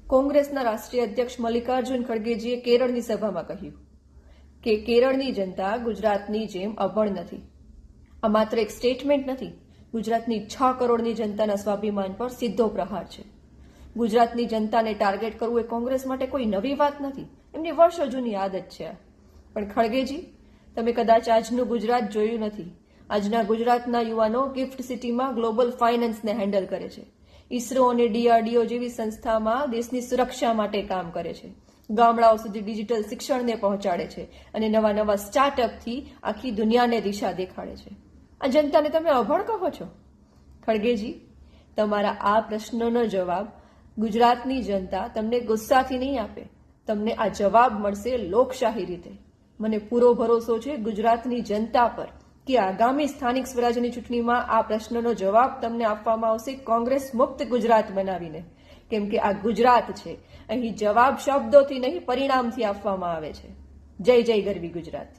કોંગ્રેસના રાષ્ટ્રીય અધ્યક્ષ મલ્લિકાર્જુન ખડગેજીએ કેરળની સભામાં કહ્યું કે કેરળની જનતા ગુજરાતની જેમ અભણ નથી. આ માત્ર એક સ્ટેટમેન્ટ નથી, ગુજરાતની 6 કરોડની જનતાના સ્વાભિમાન પર સીધો પ્રહાર છે. ગુજરાતની જનતાને ટાર્ગેટ કરવું એ કોંગ્રેસ માટે કોઈ નવી વાત નથી, એમની વર્ષો જૂની આદત છે. પણ ખડગેજી, તમે કદાચ આજનું ગુજરાત જોયું નથી. આજના ગુજરાતના યુવાનો ગિફ્ટ સિટીમાં ગ્લોબલ ફાઇનાન્સને હેન્ડલ કરે છે. ઇસરો અને DRDO જેવી સંસ્થામાં દેશની સુરક્ષા માટે કામ કરે છે. ગામડાઓ સુધી ડિજિટલ શિક્ષણને પહોંચાડે છે અને નવા નવા સ્ટાર્ટઅપથી આખી દુનિયાને દિશા દેખાડે છે. આ જનતાને તમે અભણ કહો છો? ખડગેજી, તમારા આ પ્રશ્નનો જવાબ ગુજરાતની જનતા તમને ગુસ્સાથી નહીં આપે. તમને આ જવાબ મળશે લોકશાહી રીતે. મને પૂરો ભરોસો છે ગુજરાતની જનતા પર કે આગામી સ્થાનિક સ્વરાજ્યની ચૂંટણીમાં આ પ્રશ્નનો જવાબ તમને આપવામાં આવશે કોંગ્રેસ મુક્ત ગુજરાત બનાવીને. કેમ કે આ ગુજરાત છે, અહીં જવાબ શબ્દોથી નહીં પરિણામથી આપવામાં આવે છે. જય જય ગરવી ગુજરાત.